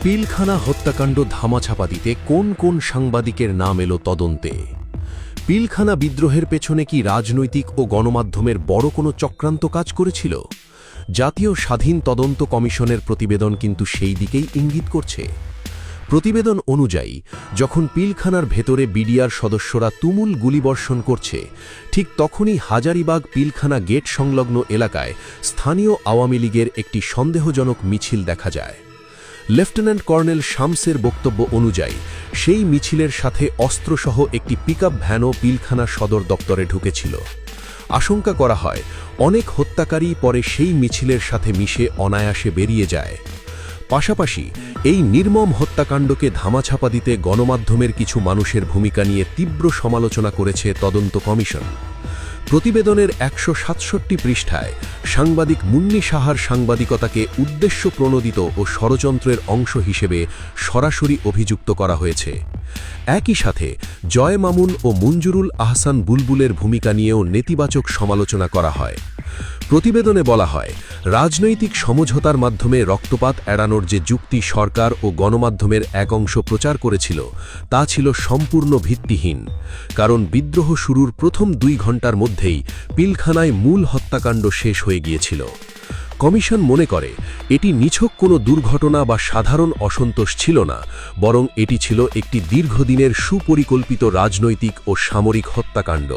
পিলখানা হত্যাকাণ্ড ধামাচাপা দিতে কোন কোন সাংবাদিকের নাম এলো তদন্তে? পিলখানা বিদ্রোহের পেছনে কি রাজনৈতিক ও গণমাধ্যমের বড় কোনো চক্রান্ত কাজ করেছিল? জাতীয় স্বাধীন তদন্ত কমিশনের প্রতিবেদন কিন্তু সেই দিকেই ইঙ্গিত করছে। প্রতিবেদন অনুযায়ী যখন পিলখানার ভেতরে বিডিআর সদস্যরা তুমুল গুলিবর্ষণ করছে, ঠিক তখনই হাজারিবাগ পিলখানা গেট সংলগ্ন এলাকায় স্থানীয় আওয়ামী লীগের একটি সন্দেহজনক মিছিল দেখা যায়। লেফটেন্যান্ট কর্নেল শামসের বক্তব্য অনুযায়ী সেই মিছিলের সাথে অস্ত্রসহ একটি পিকআপ ভ্যানও পিলখানা সদর দপ্তরে ঢুকেছিল। আশঙ্কা করা হয় অনেক হত্যাকারী পরে সেই মিছিলের সাথে মিশে অনায়াসে বেরিয়ে যায়। পাশাপাশি এই নির্মম হত্যাকাণ্ডকে ধামাচাপা দিতে গণমাধ্যমের কিছু মানুষের ভূমিকা নিয়ে তীব্র সমালোচনা করেছে তদন্ত কমিশন। প্রতিবেদনের ১৬৭ পৃষ্ঠায় সাংবাদিক মুন্নি সাহার সাংবাদিকতাকে উদ্দেশ্যপ্রণোদিত ও ষড়যন্ত্রের অংশ হিসেবে সরাসরি অভিযুক্ত করা হয়েছে। একই সাথে জয় মামুন ও মঞ্জুরুল আহসান বুলবুলের ভূমিকা নিয়েও নেতিবাচক সমালোচনা করা হয়। প্রতিবেদনে বলা হয়, রাজনৈতিক সমঝোতার মাধ্যমে রক্তপাত এড়ানোর যে যুক্তি সরকার ও গণমাধ্যমের এক অংশ প্রচার করেছিল তা ছিল সম্পূর্ণ ভিত্তিহীন। কারণ বিদ্রোহ শুরুর প্রথম ২ ঘণ্টার মধ্যেই পিলখানায় মূল হত্যাকাণ্ড শেষ হয়ে গিয়েছিল। কমিশন মনে করে এটি নিছক কোনো দুর্ঘটনা বা সাধারণ অসন্তোষ ছিল না, বরং এটি ছিল একটি দীর্ঘদিনের সুপরিকল্পিত রাজনৈতিক ও সামরিক হত্যাকাণ্ড।